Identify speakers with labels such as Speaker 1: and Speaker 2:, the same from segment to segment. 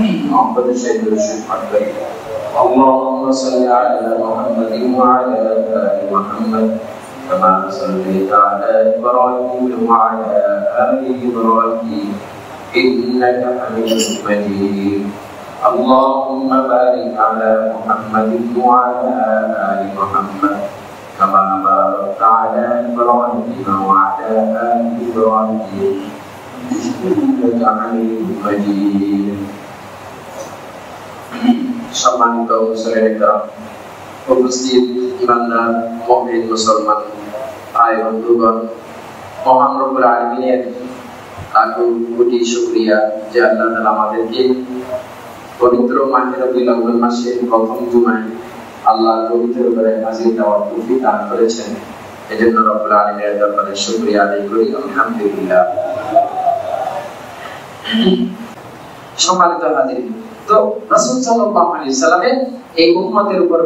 Speaker 1: محمد سيد الشهداء اللهم صل على محمد وعلى آل محمد كما صليت على إبراهيم وعلى آل إبراهيم إنك حميد مجيد اللهم بارك على محمد وعلى آل محمد كما باركت على إبراهيم وعلى آل إبراهيم إنك حميد مجيد সম্মানিত মুসলিমরা উপস্থিত ইমানদার মুমিন মুসলমান ভাই বন্ধুগণ, মহান রব্বুল আলামিনের লাখো কোটি শুকরিয়া যে আল্লাহ তাআলা আমাদেরকে পবিত্র মাহে রবিউল আউয়াল মাসের প্রথম জুমায় আল্লাহর পবিত্র ঘরে হাজির হওয়ার তৌফিক দান করেছেন। এজন্য রব্বুল আলামিনের দরবারে শুকরিয়া আদায় করি, আলহামদুলিল্লাহ। সম্মানিত হাজির, তো রাসূল সাল্লাল্লাহু আলাইহি সাল্লামের এই উম্মতের উপর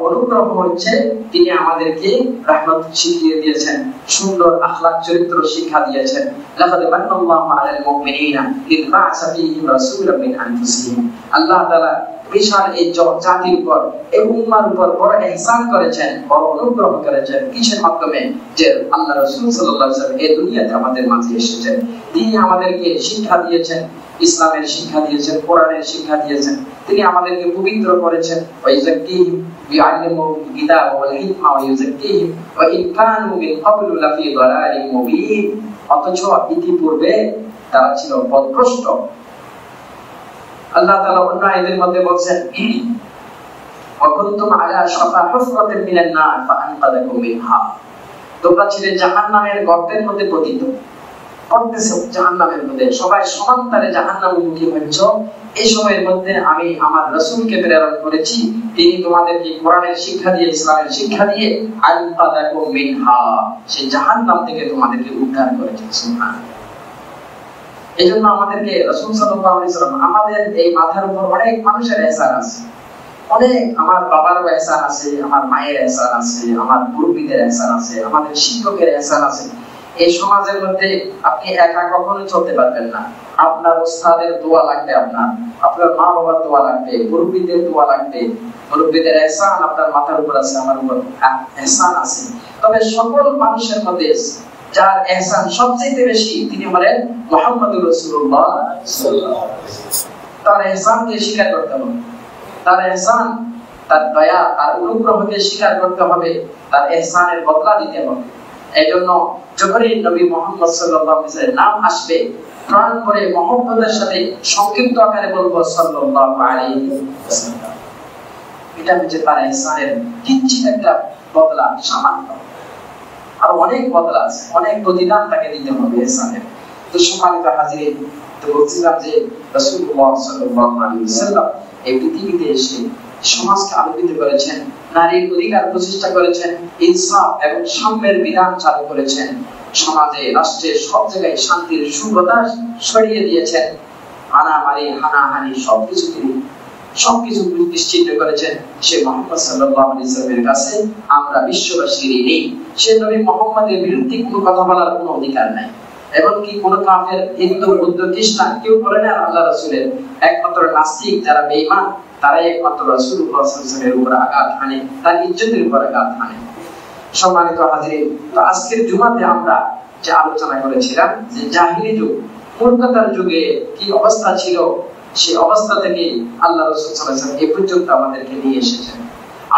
Speaker 1: অনুগ্রহ হচ্ছে তিনি আমাদেরকে রাহমত শিখিয়ে দিয়েছেন, সুন্দর আখলাক চরিত্র শিক্ষা দিয়েছেন। লাকাদ মান্নাল্লাহু আলাল মুমিনিনা ইয বা'আসা ফীহিম রাসূলাম মিন আনফুসিহিম। আল্লাহ তাআলা বিশাল এই জাতির উপর, এই উম্মার উপর বড় ইহসান করেছেন, বড় অনুগ্রহ করেছেন। কিসের মাধ্যমে? যে আল্লাহ রাসূল সাল্লাল্লাহু আলাইহি সাল্লাম এই দুনিয়াতে আমাদের মাঝে এসেছেন, তিনি আমাদেরকে শিক্ষা দিয়েছেন, ইসলামের শিক্ষা দিয়েছেন, কোরআনের শিক্ষা দিয়েছেন, তিনি আমাদেরকে পবিত্র করেছেন। ওয়াইযাক্কিহিম বিআলমিহিল কিতাব ওয়াল হিকমা ওয়াইযাক্কিহিম ওয়া ইন কানু মিন ক্বাবলু লাফি দালালিন মুবিন। অথচ ইতিপূর্বে তারা ছিল পথভ্রষ্ট। আল্লাহ তাআলা অন্য আয়াতের মধ্যে বলেন, ওয়া কুনতুম আলা শাফা হুফরাতিন মিনান নার ফাআনকাদাকুম মিনহা। তোমরা ছিলে জাহান্নামের গর্তের মধ্যে পতিত, পড়তেছে জাহান্নামের মধ্যে, সবাই সমান্তরে জাহান্নামমুখী হচ্ছো। এই সময়ের মধ্যে আমি আমার রাসূলকে প্রেরণ করেছি, তিনি তোমাদেরকে কোরআনের শিক্ষা দিয়ে, ইসলামের শিক্ষা দিয়ে আনকাদাকুম মিনহা, সেই জাহান্নাম থেকে তোমাদেরকে উদ্ধার করেছেন। সুবহানাল্লাহ। এজন্য আমাদেরকে রাসূল সাল্লাল্লাহু আলাইহি সাল্লাম, আমাদের এই মাথার উপর অনেক মানুষের ihsan আছে, অনেক আমার বাবার ihsan আছে, আমার মায়ের ihsan আছে, আমার মুরব্বিদের ihsan আছে, আমাদের শিক্ষকের ihsan আছে। এই সমাজের মধ্যে আপনি একা কখনো চলতে পারবেন না। আপনার ওস্তাদের দোয়া লাগবে, আপনার মা বাবার দোয়া লাগবে, মুরব্বিদের দোয়া লাগবে। মুরব্বিদের ihsan আপনার মাথার উপর আছে, আমার উপর ihsan আছে। তবে সকল মানুষের মধ্যে যার ihsan সবচেয়ে বেশি তিনি হলেন মুহাম্মদুর রাসূলুল্লাহ সাল্লাল্লাহু আলাইহি ওয়াসাল্লাম। তার ihsanকে স্বীকার করতে হবে, তার ihsan, তার দয়া, তার অনুগ্রহকে স্বীকার করতে হবে, তার ihsanের বদলা দিতে হবে। এজন্য যখনই নবী মুহাম্মদ সাল্লাল্লাহু আলাইহি ওয়াসাল্লামের নাম আসবে, প্রাণ ভরে মহব্বতের সাথে সংক্ষিপ্ত আকারে বলবো সাল্লাল্লাহু আলাইহি ওয়াসাল্লাম। এটা হচ্ছে তার ihsanের কিঞ্চিত একটা বদলা, সামান্য। আর অনেক বদলা আছে, অনেক প্রতিদান তাকে দিতে হবে ihsanের। তো সম্মানিত হাজির, তো বলছিলাম যে রাসূলুল্লাহ সাল্লাল্লাহু আলাইহি ওয়াসাল্লাম এই পৃথিবীতে এসে সমাজকে আলোকিত করেছেন, নারীর অধিকার প্রতিষ্ঠা করেছেন, ইনসাফ এবং সাম্যের বিধান চালু করেছেন, সমাজে রাষ্ট্রের সব জায়গায় শান্তির সুবাতাস ছড়িয়ে দিয়েছেন। হানাহানি, হানাহানি সবকিছু নিশ্চিত করেছেন। সে মুহাম্মদ সাল্লাল্লাহু আলাইহি ওয়াসাল্লামের কাছে আমরা বিশ্ববাসীর নেই, সে নবী মুহাম্মদের বিরুদ্ধে কোনো কথা বলার কোনো অধিকার নাই। এমনকি কোন কাফের, হিন্দু, বৌদ্ধ, খ্রিস্টান কেউ বলে না আল্লাহ রাসূলের। একমাত্র নাস্তিক যারা বেঈমান, তারাই একমাত্র রাসূলুল্লাহ সাল্লাল্লাহু আলাইহি ওয়াসাল্লামের উপর আঘাত হানে, তার ইজ্জতের উপর আঘাত হানে। সম্মানিত হাজির, তো আজকের জুমাতে আমরা যে আলোচনা করেছিলাম যে জাহিলি যুগ, মূর্খতার যুগে কি অবস্থা ছিল, সেই অবস্থা থেকে আল্লাহ রাসূল সাল্লাল্লাহু আলাইহি ওয়াসাল্লাম এই পর্যন্ত আমাদেরকে নিয়ে এসেছেন।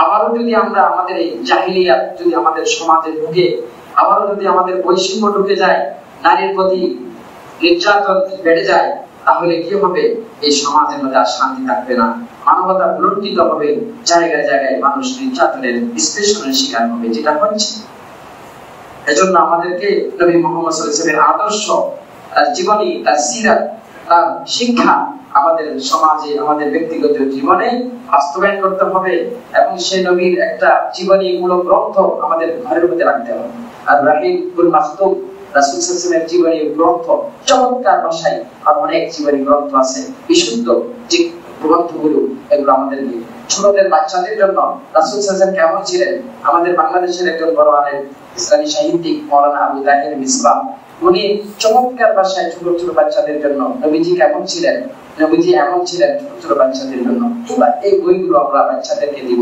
Speaker 1: আবারও যদি আমরা আমাদের এই জাহিলিয়াত যদি আমাদের সমাজে ঢুকে, আবারও যদি আমাদের বৈষম্য ঢুকে যায়, নারীর প্রতি নির্যাতন বেড়ে যায়, তাহলে কি হবে? এই সমাজের মধ্যে আর শান্তি থাকবে না, মানবতা লুণ্ঠিত হবে, জায়গায় জায়গায় মানুষ নির্যাতনের, বিশ্লেষণের শিকার হবে, যেটা হচ্ছে। এজন্য আমাদেরকে নবী মুহাম্মদ সাল্লাল্লাহু আলাইহি ওয়াসাল্লামের আদর্শ, তার জীবনী, তার সিরাত, তার শিক্ষা আমাদের সমাজে, আমাদের ব্যক্তিগত জীবনে বাস্তবায়ন করতে হবে এবং সেই নবীর একটা জীবনীমূলক গ্রন্থ আমাদের ঘরের মধ্যে রাখতে হবে। আর রাহিবুল মাখতুম রাসূল সাল্লাল্লাহু আলাইহি ওয়াসাল্লামের জীবনী গ্রন্থ, চমৎকার ভাষায় আর অনেক জীবনী গ্রন্থ আছে, বিশুদ্ধ যে গ্রন্থগুলো, এগুলো আমাদেরকে ছোটদের বাচ্চাদের জন্য রাসূল সাল্লাল্লাহু আলাইহি ওয়াসাল্লাম কেমন ছিলেন, আমাদের বাংলাদেশের একজন বড় আলেম ইসলামী সাহিত্যিক মাওলানা আবু তাহের মিসবাহ, উনি চমৎকার ভাষায় ছোট ছোট বাচ্চাদের জন্য নবীজি কেমন ছিলেন, নবীজি এমন ছিলেন ছোট ছোট বাচ্চাদের জন্য। এবার এই বইগুলো আমরা বাচ্চাদেরকে দিব,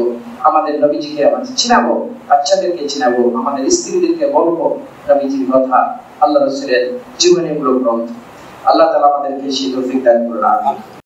Speaker 1: আমাদের নবীজিকে আমরা চিনাবো, বাচ্চাদেরকে চিনাবো, আমাদের স্ত্রীদেরকে বলবো নবীজির কথা, আল্লাহ রাসূলের জীবনীমূলক গ্রন্থ। আল্লাহ তাআলা আমাদেরকে সেই তৌফিক দান করুন। আমিন।